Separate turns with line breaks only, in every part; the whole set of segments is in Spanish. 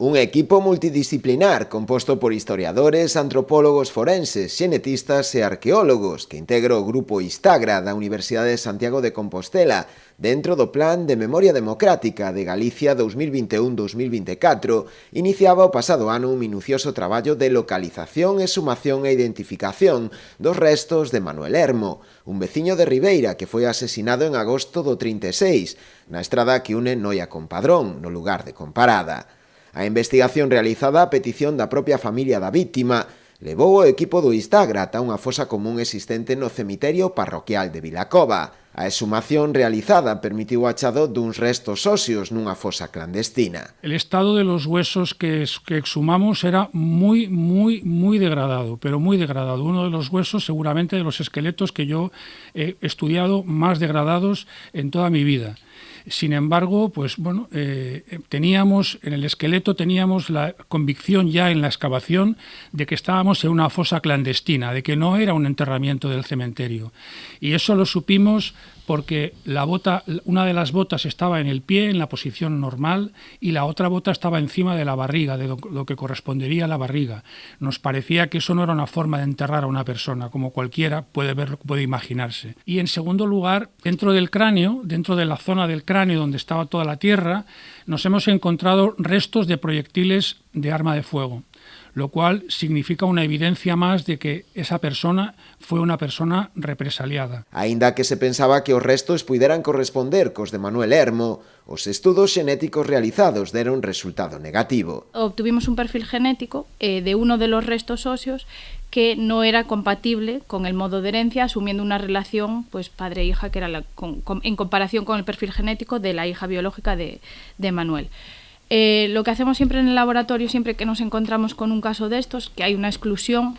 Un equipo multidisciplinar composto por historiadores, antropólogos forenses, xenetistas e arqueólogos que integra o grupo Istagra da Universidade de Santiago de Compostela dentro do Plan de Memoria Democrática de Galicia 2021-2024 iniciaba o pasado ano un minucioso traballo de localización e sumación e identificación dos restos de Manuel Hermo, un veciño de Ribeira que foi asesinado en agosto do 36 na estrada que une Noia con Padrón, no lugar de Comparada. A investigación realizada a petición da propia familia da víctima levou o equipo do Istagra ata unha fosa común existente no cemiterio parroquial de Vilacova. A exhumación realizada permitiu o achado duns restos óseos nunha fosa clandestina.
El estado de los huesos que exhumamos era muy degradado, pero muy degradado. Uno de los huesos, seguramente de los esqueletos que yo he estudiado más degradados en toda mi vida. Sin embargo, pues bueno, teníamos en el esqueleto la convicción ya en la excavación de que estábamos en una fosa clandestina, de que no era un enterramiento del cementerio. Y eso lo supimos porque una de las botas estaba en el pie, en la posición normal, y la otra bota estaba encima de la barriga, de lo que correspondería a la barriga. Nos parecía que eso no era una forma de enterrar a una persona, como cualquiera puede verlo, puede imaginarse. Y en segundo lugar, dentro del cráneo, dentro de la zona del cráneo donde estaba toda la tierra, nos hemos encontrado restos de proyectiles de arma de fuego, lo cual significa unha evidencia máis de que esa persona foi unha persona represaliada.
Aínda que se pensaba que os restos puideran corresponder cos de Manuel Hermo, os estudos xenéticos realizados deron resultado negativo.
Obtuvimos un perfil genético de uno de los restos óseos que no era compatible con el modo de herencia, asumiendo una relación pues padre-hija que era en comparación con el perfil genético de la hija biológica de Manuel. Lo que hacemos siempre en el laboratorio, siempre que nos encontramos con un caso de estos, que hay una exclusión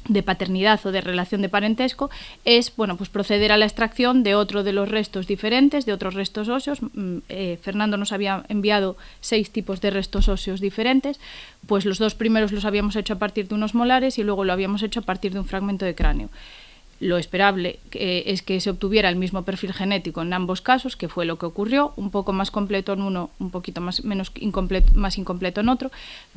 de paternidad o de relación de parentesco, es pues proceder a la extracción de otro de los restos diferentes, de otros restos óseos. Fernando nos había enviado 6 tipos de restos óseos diferentes, pues los 2 primeros los habíamos hecho a partir de unos molares y luego lo habíamos hecho a partir de un fragmento de cráneo. Lo esperable es que se obtuviera el mismo perfil genético en ambos casos, que fue lo que ocurrió, un poco más completo en uno, un poquito más incompleto en otro,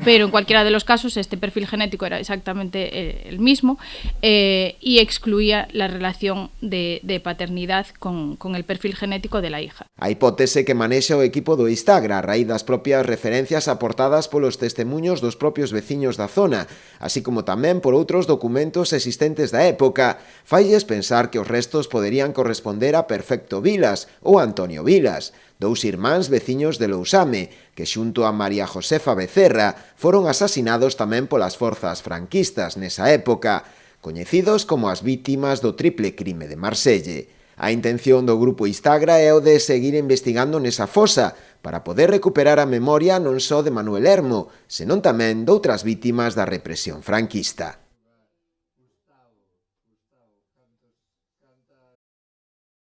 pero en cualquiera de los casos este perfil genético era exactamente el mismo y excluía la relación de paternidad con el perfil genético de la hija.
A hipótese que manexa o equipo do Istagra a raíz das propias referencias aportadas polos testemuños dos propios veciños da zona, así como tamén por outros documentos existentes da época, failles pensar que os restos poderían corresponder a Perfecto Vilas ou Antonio Vilas, dous irmáns veciños de Lousame, que xunto a María Josefa Becerra foron asasinados tamén polas forzas franquistas nesa época, coñecidos como as vítimas do triple crime de Marselle. A intención do grupo Istagra é o de seguir investigando nesa fosa para poder recuperar a memoria non só de Manuel Hermo, senón tamén doutras vítimas da represión franquista.